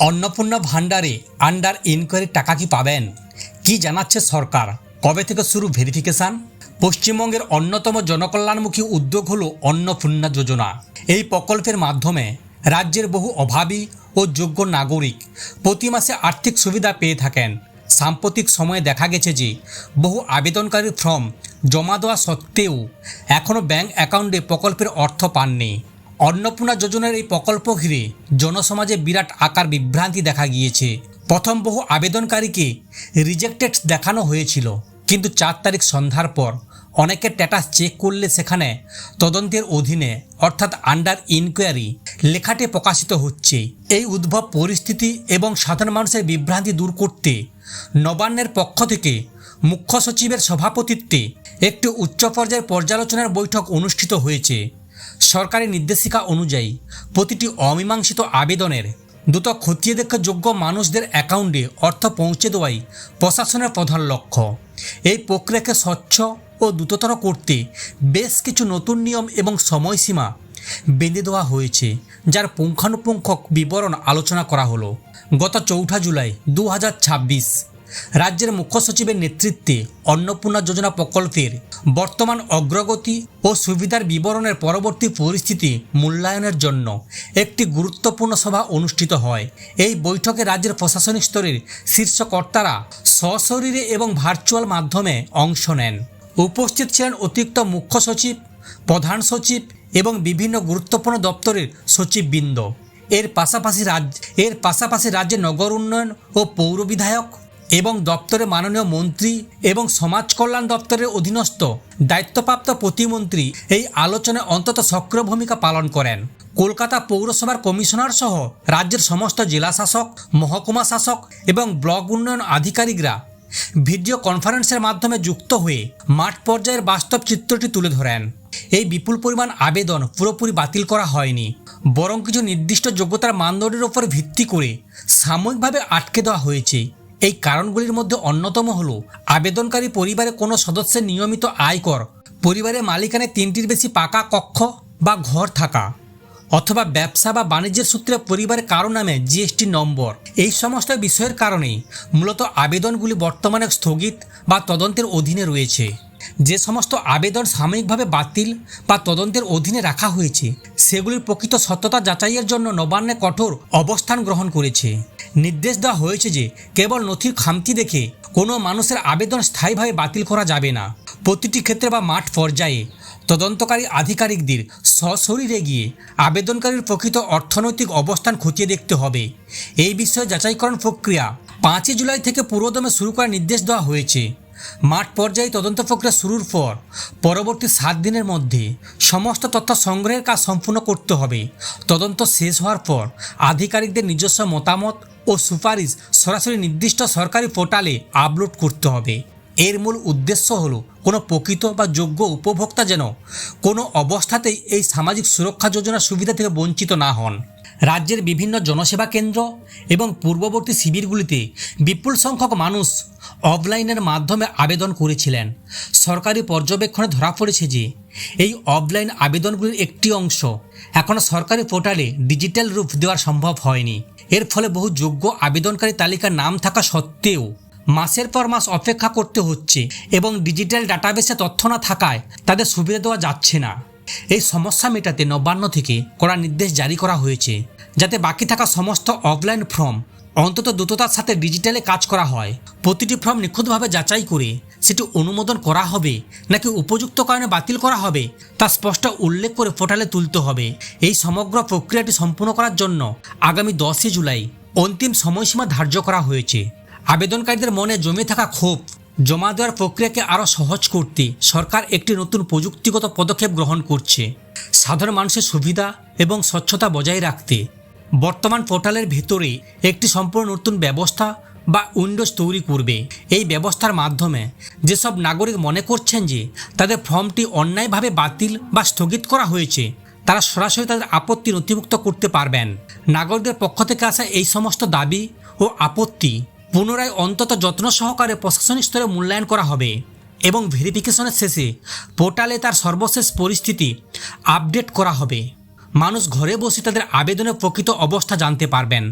অন্নপূর্ণা ভান্ডারে under inquiry টাকা কি পাবেন? কি জানাচ্ছে সরকার? কবে থেকে শুরু ভেরিফিকেশন? পশ্চিমবঙ্গের অন্যতম জনকল্যাণমুখী উদ্যোগ হলো অন্নপূর্ণা যোজনা। এই প্রকল্পের মাধ্যমে রাজ্যের বহু অভাবী ও যোগ্য নাগরিক প্রতি মাসে আর্থিক সুবিধা পেয়ে থাকেন। সাম্প্রতিক সময়ে দেখা গেছে যে বহু আবেদনকারীর ফর্ম জমা দেওয়া সত্ত্বেও এখনও ব্যাংক অ্যাকাউন্টে প্রকল্পের অর্থ পাননি। অন্নপূর্ণা যোজনার এই প্রকল্প ঘিরে জনসমাজে বিরাট আকার বিভ্রান্তি দেখা গিয়েছে। প্রথম বহু আবেদনকারীকে রিজেক্টেড দেখানো হয়েছিল, কিন্তু 4 তারিখ সন্ধ্যার পর অনেকের স্ট্যাটাস চেক করলে সেখানে তদন্তের অধীনে অর্থাৎ আন্ডার ইনকোয়ারি লেখাটি প্রকাশিত হচ্ছে। এই উদ্ভব পরিস্থিতি এবং সাধারণ মানুষের বিভ্রান্তি দূর করতে নবান্নের পক্ষ থেকে মুখ্য সচিবের সভাপতিত্বে একটি উচ্চ পর্যায়ের পর্যালোচনার বৈঠক অনুষ্ঠিত হয়েছে। সরকারি নির্দেশিকা অনুযায়ী প্রতিটি অমীমাংসিত আবেদনের দ্রুত খতিয়ে দেখা যোগ্য মানুষদের অ্যাকাউন্টে অর্থ পৌঁছে দেওয়াই প্রশাসনের প্রধান লক্ষ্য। এই প্রক্রিয়াকে স্বচ্ছ ও দ্রুততর করতে বেশ কিছু নতুন নিয়ম এবং সময়সীমা বেঁধে দেওয়া হয়েছে, যার পুঙ্খানুপুঙ্খ বিবরণ আলোচনা করা হলো। গত 4 জুলাই 2026 রাজ্যের মুখ্য সচিবের নেতৃত্বে অন্নপূর্ণা যোজনা প্রকল্পের বর্তমান অগ্রগতি ও সুবিধার বিবরণের পরবর্তী পরিস্থিতি মূল্যায়নের জন্য একটি গুরুত্বপূর্ণ সভা অনুষ্ঠিত হয়। এই বৈঠকে রাজ্যের প্রশাসনিক স্তরের শীর্ষ কর্তারা সশরীরে এবং ভার্চুয়াল মাধ্যমে অংশ নেন। উপস্থিত ছিলেন অতিরিক্ত মুখ্য সচিব, প্রধান সচিব এবং বিভিন্ন গুরুত্বপূর্ণ দপ্তরের সচিববৃন্দ। এর পাশাপাশি রাজ্যের নগর উন্নয়ন ও পৌর বিধায়ক এবং দপ্তরে মাননীয় মন্ত্রী এবং সমাজ কল্যাণ দপ্তরের অধীনস্থ দায়িত্বপ্রাপ্ত প্রতিমন্ত্রী এই আলোচনায় অন্তত সক্রিয় ভূমিকা পালন করেন। কলকাতা পৌরসভার কমিশনার সহ রাজ্যের সমস্ত জেলা শাসক, মহকুমা শাসক এবং ব্লক উন্নয়ন আধিকারিকরা ভিডিও কনফারেন্সের মাধ্যমে যুক্ত হয়ে মাঠ পর্যায়ের বাস্তব চিত্রটি তুলে ধরেন। এই বিপুল পরিমাণ আবেদন পুরোপুরি বাতিল করা হয়নি, বরং কিছু নির্দিষ্ট যোগ্যতার মানদণ্ডের উপর ভিত্তি করে সাময়িকভাবে আটকে দেওয়া হয়েছে। এই কারণগুলির মধ্যে অন্যতম হলো আবেদনকারী পরিবারে কোনো সদস্যের নিয়মিত আয়কর, পরিবারের মালিকানায় 3টির বেশি পাকা কক্ষ বা ঘর থাকা, অথবা ব্যবসা বা বাণিজ্যের সূত্রে পরিবারের কারো নামে জিএসটি নম্বর। এই সমস্ত বিষয়ের কারণেই মূলত আবেদনগুলি বর্তমানে স্থগিত বা তদন্তের অধীনে রয়েছে। যে সমস্ত আবেদন সাময়িকভাবে বাতিল বা তদন্তের অধীনে রাখা হয়েছে সেগুলির প্রকৃত সত্যতা যাচাইয়ের জন্য নবান্নে কঠোর অবস্থান গ্রহণ করেছে। নির্দেশ দেওয়া হয়েছে যে কেবল নথির খামতি দেখে কোনো মানুষের আবেদন স্থায়ীভাবে বাতিল করা যাবে না। প্রতিটি ক্ষেত্রে বা মাঠ পর্যায়ে তদন্তকারী আধিকারিকদের সশরীরে গিয়ে আবেদনকারীর প্রকৃত অর্থনৈতিক অবস্থান খতিয়ে দেখতে হবে। এই বিষয়ে যাচাইকরণ প্রক্রিয়া 5 জুলাই থেকে পুরোদমে শুরু করার নির্দেশ দেওয়া হয়েছে। মাঠ পর্যায়ে তদন্ত প্রক্রিয়া শুরুর পর পরবর্তী 7 দিনের মধ্যে সমস্ত তথ্য সংগ্রহের কাজ সম্পূর্ণ করতে হবে। তদন্ত শেষ হওয়ার পর আধিকারিকদের নিজস্ব মতামত ও সুপারিশ সরাসরি নির্দিষ্ট সরকারি পোর্টালে আপলোড করতে হবে। এর মূল উদ্দেশ্য হলো কোনো প্রকৃত বা যোগ্য উপভোক্তা যেন কোনো অবস্থাতেই এই সামাজিক সুরক্ষা যোজনার সুবিধা থেকে বঞ্চিত না হন। রাজ্যের বিভিন্ন জনসেবা কেন্দ্র এবং পূর্ববর্তী শিবিরগুলিতে বিপুল সংখ্যক মানুষ অফলাইনের মাধ্যমে আবেদন করেছিলেন। সরকারি পর্যবেক্ষণে ধরা পড়েছে যে এই অফলাইন আবেদনগুলির একটি অংশ এখনও সরকারি পোর্টালে ডিজিটাল রূপ দেওয়া সম্ভব হয়নি। এর ফলে বহু যোগ্য আবেদনকারী তালিকার নাম থাকা সত্ত্বেও মাসের পর মাস অপেক্ষা করতে হচ্ছে এবং ডিজিটাল ডাটাবেসে তথ্য না থাকায় তাদের সুবিধা দেওয়া যাচ্ছে না। এই সমস্যা মেটাতে নবান্ন থেকে কড়া নির্দেশ জারি করা হয়েছে, যাতে বাকি থাকা সমস্ত অফলাইন ফর্ম অন্তত দ্রুততার সাথে ডিজিটালে কাজ করা হয়। প্রতিটি ফর্ম নিখুঁতভাবে যাচাই করে সেটি অনুমোদন করা হবে নাকি উপযুক্ত কারণে বাতিল করা হবে তা স্পষ্ট উল্লেখ করে পোর্টালে তুলতে হবে। এই সমগ্র প্রক্রিয়াটি সম্পূর্ণ করার জন্য আগামী 10 জুলাই অন্তিম সময়সীমা ধার্য করা হয়েছে। আবেদনকারীদের মনে জমে থাকা ক্ষোভ জমা দেওয়ার প্রক্রিয়াকে আরও সহজ করতে সরকার একটি নতুন প্রযুক্তিগত পদক্ষেপ গ্রহণ করছে। সাধারণ মানুষের সুবিধা এবং স্বচ্ছতা বজায় রাখতে বর্তমান পোর্টালের ভেতরে একটি সম্পূর্ণ নতুন ব্যবস্থা বা উইন্ডোজ তৈরি করবে। এই ব্যবস্থার মাধ্যমে যেসব নাগরিক মনে করছেন যে তাদের ফর্মটি অন্যায়ভাবে বাতিল বা স্থগিত করা হয়েছে, তারা সরাসরি তাদের আপত্তি নথিভুক্ত করতে পারবেন। নাগরিকদের পক্ষ থেকে আসা এই সমস্ত দাবি ও আপত্তি পুনরায় অন্তত যত্ন সহকারে প্রশাসনিক স্তরে মূল্যায়ন করা হবে এবং ভেরিফিকেশনের শেষে পোর্টালে তার সর্বশেষ পরিস্থিতি আপডেট করা হবে। মানুষ ঘরে বসে তাদের আবেদনের প্রকৃত অবস্থা জানতে পারবেন।